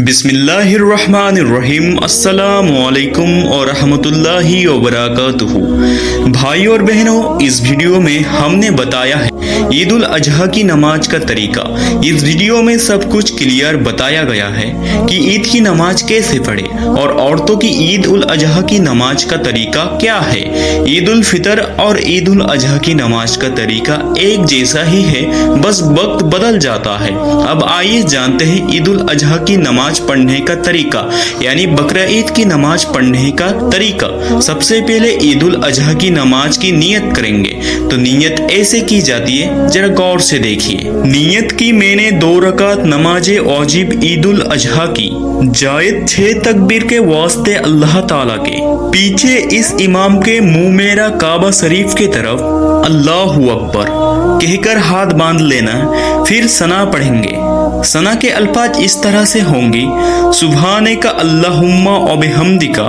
बिस्मिल्लाहिर्रहमानिर्रहीम। अस्सलामुअलैकुम और रहमतुल्लाहि व बरकातुहू। भाइयों और बहनों, इस वीडियो में हमने बताया है ईद उल अजहा की नमाज का तरीका। इस वीडियो में सब कुछ क्लियर बताया गया है कि ईद की नमाज कैसे पढ़े और औरतों की ईद उल अजहा की नमाज का तरीका क्या है। ईद उल फितर और ईद उल अजहा की नमाज का तरीका एक जैसा ही है, बस वक्त बदल जाता है। अब आइए जानते हैं ईद उल अजहा की नमाज पढ़ने का तरीका, यानी बकरा ईद की नमाज पढ़ने का तरीका। सबसे पहले ईद उल अजहा की नमाज की नियत करेंगे। तो नियत ऐसे की जाती है, जरा गौर से देखिए। नियत की मैंने 2 रकात नमाज वाजिब ईद उल अजहा की, जायद 6 तकबीर के वास्ते अल्लाह ताला के। पीछे इस इमाम के मुंह मेरा काबा शरीफ की तरफ अल्लाहु अकबर कहकर हाथ बांध लेना। फिर सना पढ़ेंगे। सना के अल्फाज इस तरह से होंगी, सुभानेका अल्लाहुम्मा व बिहम्दिका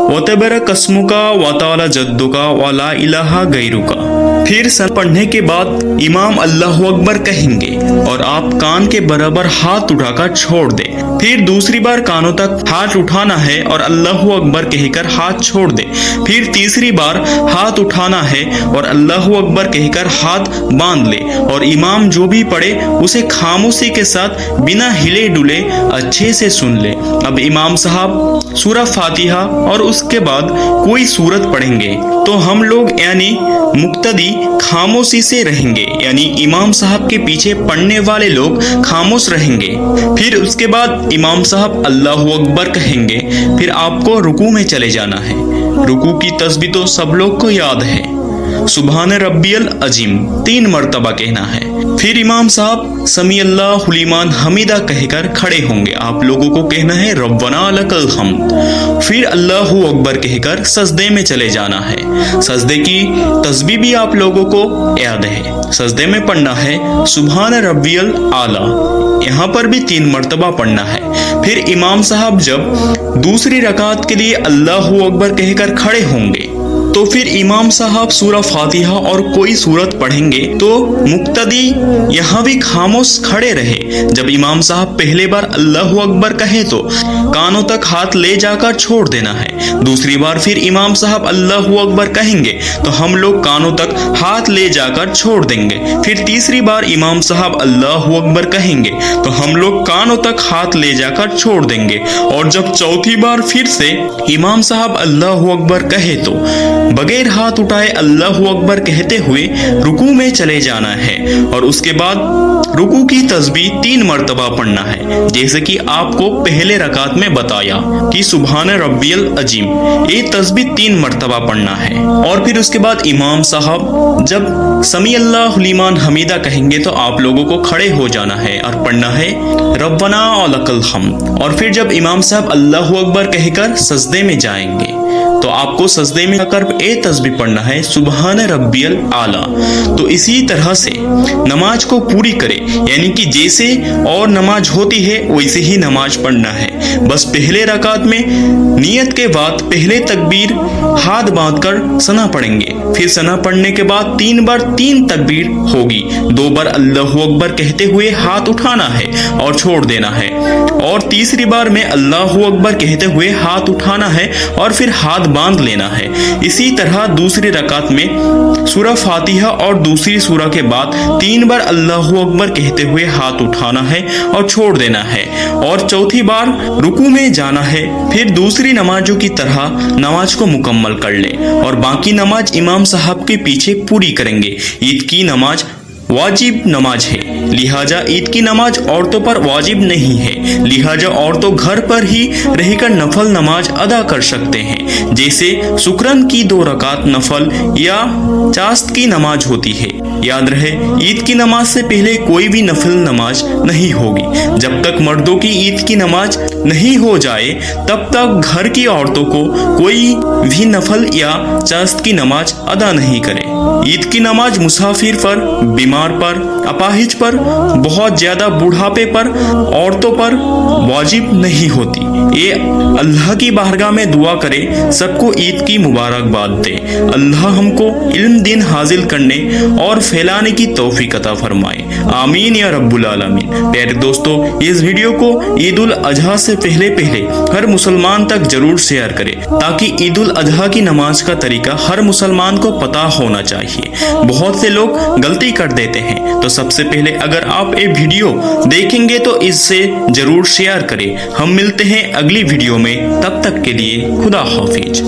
व तबरक अस्मुका व तआला जद्दुका व ला इलाहा गैरुका। फिर सना पढ़ने के बाद इमाम अल्लाहु अकबर कहेंगे और आप कान के बराबर हाथ उठाकर छोड़ दें। फिर दूसरी बार कानों तक हाथ उठाना है और अल्लाहु अकबर कहकर हाथ छोड़ दे। फिर तीसरी बार हाथ उठाना है और अल्लाहु अकबर कहकर हाथ बांध ले और इमाम जो भी पढ़े उसे खामोशी के साथ बिना हिले डुले अच्छे से सुन ले। अब इमाम साहब सूरह फातिहा और उसके बाद कोई सूरत पढ़ेंगे तो हम लोग यानी मुक्तदी खामोशी से रहेंगे, यानी इमाम साहब के पीछे पढ़ने वाले लोग खामोश रहेंगे। फिर उसके बाद इमाम साहब अल्लाहु अकबर कहेंगे। फिर आपको रुकू में चले जाना है। रुकू की तस्बीह तो सब लोग को याद है, सुभान रब्बियल अजीम 3 मरतबा कहना है। फिर इमाम साहब समी अल्लाहु लिमन हमीदा कहकर खड़े होंगे। आप लोगों को कहना है रब्बना लकल हम्द। फिर अल्लाहु अकबर कहकर सजदे में चले जाना है। सजदे की तस्बीह भी आप लोगों को याद है। सजदे में पढ़ना है सुभान रब्बियल आला, यहाँ पर भी 3 मरतबा पढ़ना है। फिर इमाम साहब जब दूसरी रकात के लिए अल्लाहु अकबर कहकर खड़े होंगे तो फिर इमाम साहब सूरह फातिहा और कोई सूरत पढ़ेंगे तो मुक्तदी यहाँ भी खामोश खड़े रहे। जब इमाम साहब पहले बार अल्लाहु अकबर कहे तो कानों तक हाथ ले जाकर छोड़ देना है। दूसरी बार फिर इमाम साहब अल्लाहु अकबर कहेंगे तो हम लोग कानों तक हाथ ले जाकर छोड़ देंगे। फिर तीसरी बार इमाम साहब अल्लाहु अकबर कहेंगे तो हम लोग कानों तक हाथ ले जाकर छोड़ देंगे। और जब चौथी बार फिर से इमाम साहब अल्लाहु अकबर कहे तो बगैर हाथ उठाए अल्लाहु अकबर कहते हुए रुकू में चले जाना है। और उसके बाद रुकू की तस्बीह 3 मरतबा पढ़ना है, जैसे कि आपको पहले रकात में बताया कि सुभान रब्बियल अजीम, ये तस्बीह 3 मरतबा पढ़ना है। और फिर उसके बाद इमाम साहब जब समी अल्लाहु लिमन हमीदा कहेंगे तो आप लोगों को खड़े हो जाना है और पढ़ना है रब्बना व लकल हम्द। और फिर जब इमाम साहब अल्लाहु अकबर कहकर सजदे में जाएंगे तो आपको सजदे में आकर ए तस्बीह पढ़ना है सुभान रब्बियल आला। तो इसी तरह से नमाज को पूरी करें, यानी कि जैसे और नमाज होती है वैसे ही नमाज पढ़ना है। बस पहले रकात में नियत के बाद पहले तकबीर हाथ बांधकर सना पढ़ेंगे। फिर सना पढ़ने के बाद 3 बार 3 तकबीर होगी। 2 बार अल्लाहु अकबर कहते हुए हाथ उठाना है और छोड़ देना है। और तीसरी बार में अल्लाहु अकबर कहते हुए हाथ उठाना है और फिर हाथ बांध लेना है। इसी तरह दूसरी रकात में सूरह फातिहा और दूसरी सूरह के बाद 3 बार अल्लाहु अकबर कहते हुए हाथ उठाना है और छोड़ देना है। और चौथी बार रुकू में जाना है। फिर दूसरी नमाजों की तरह नमाज को मुकम्मल कर ले और बाकी नमाज इमाम साहब के पीछे पूरी करेंगे। ईद की नमाज वाजिब नमाज है, लिहाजा ईद की नमाज औरतों पर वाजिब नहीं है। लिहाजा औरतों घर पर ही रहकर नफल नमाज अदा कर सकते हैं, जैसे शुक्रन की 2 रकात नफल या चास्त की नमाज होती है। याद रहे, ईद की नमाज से पहले कोई भी नफल नमाज नहीं होगी। जब तक मर्दों की ईद की नमाज नहीं हो जाए तब तक घर की औरतों को कोई भी नफल या चास्त की नमाज अदा नहीं करे। ईद की नमाज मुसाफिर पर, बीमार पर, अपाहिज पर, पर, बहुत ज्यादा बुढ़ापे पर औरतों पर वाजिब नहीं होती। ये अल्लाह की बारगाह में दुआ करे, सबको ईद की मुबारकबाद दे। अल्लाह हमको इल्म दीन हासिल करने और फैलाने की तौफीक अता फरमाए, आमीन या रब्बुल आलमीन। प्यारे दोस्तों, इस वीडियो को ईद उल अजहा से पहले हर मुसलमान तक जरूर शेयर करें, ताकि ईद उल अजहा की नमाज का तरीका हर मुसलमान को पता होना चाहिए। बहुत से लोग गलती कर देते हैं, तो सबसे पहले अगर आप ये वीडियो देखेंगे तो इससे जरूर शेयर करें। हम मिलते हैं अगली वीडियो में, तब तक के लिए खुदा हाफिज।